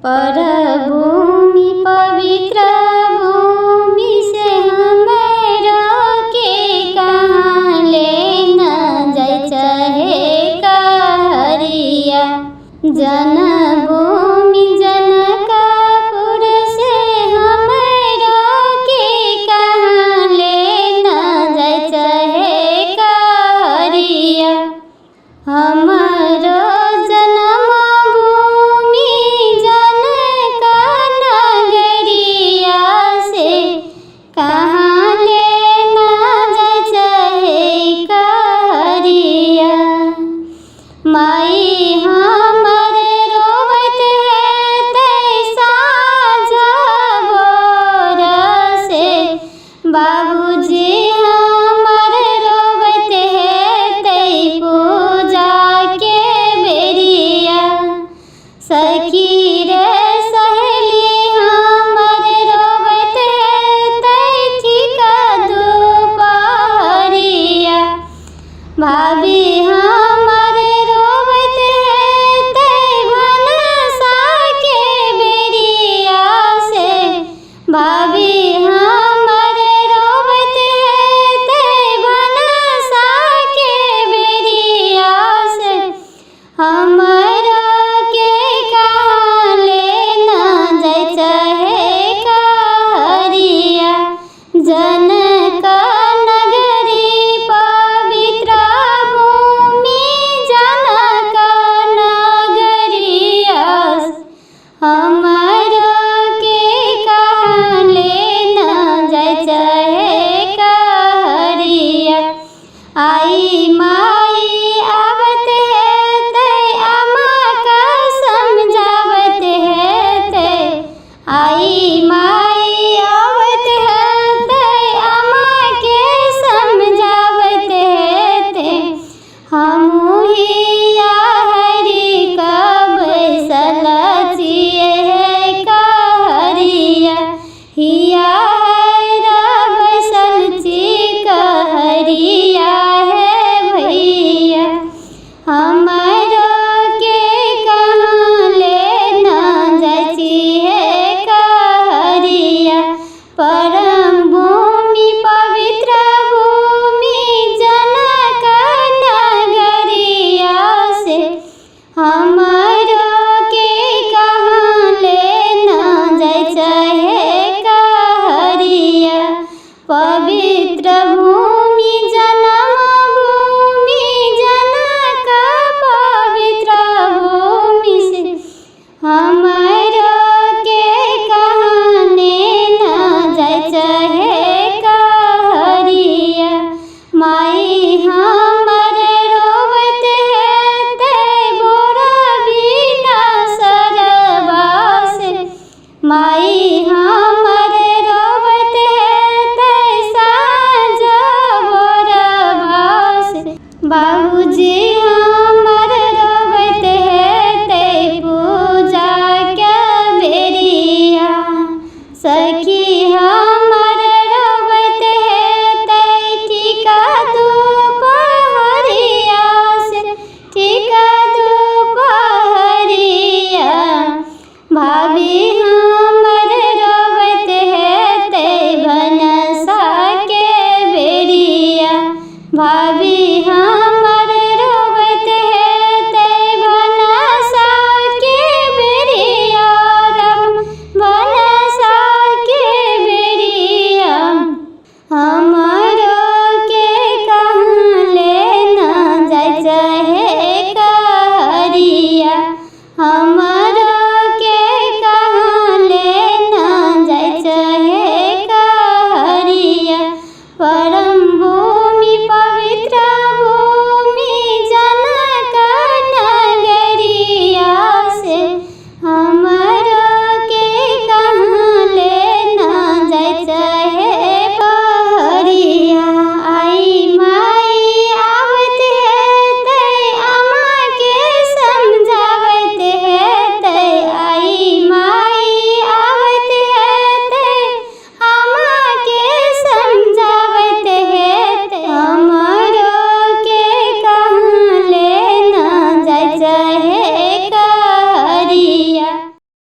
पर भूमि पवित्र भूमि से हमरा के कहाँ ले न जाय चाहे कहरिया। जन्मभूमि जनकपुर से हमरा के कहाँ ले न जाय चाहे कहरिया। हमरो जन्मभूमि जनक नगरिया से कहाँ ले न जाय चाहे कहरिया। माई हमर रोवत है तैसा भोर से, बाबूजी हमर रोवत है तै पूजा के बेरिया। सखी रे सहेली हमर रोवत है तै ठीका दुपहरिया। भाभी हमर रोवत है तै भनसा के बेरिया से, भाभी हमर रोवत है तै भनसा के बेरिया से। हमरा के कहाँ ले न जाय चाहे कहरिया। जनक नगरी पवित्र भूमि जनक नगरिया हमरा के कहाँ ले न जाय चाहे कहरिया। आई माई आवत है तै अम्मा का समझावत है तै। आई माई आवत है तै अम्मा के समझावत है तै। हमहू हिया हरि का बैसल छिए है कहरिया। हिया हरा बैसल छी कहरिया है भैया। हमरो के कहाँ ले न जाय छिए कहरिया। परम भूमि पवित्र भूमि जनक नगरिया से हमरो के कहाँ ले न जाय चाहे कहरिया। पवित्र भूमि जन्मभूमि जनक पवित्र भूमि से हमरो के कहाँ ले न जाय चाहे कहरिया। माई हमर रोवत है तै बोरा बिना सरबा से। माई हमर रोवत है तै साँझ भोरबा से। बाबूजी हमर रोवत है तै पूजा के बेरिया। सखी हमर रोवत है तै ठीका दुपहरिया से, ठीका दुपहरिया। भाभी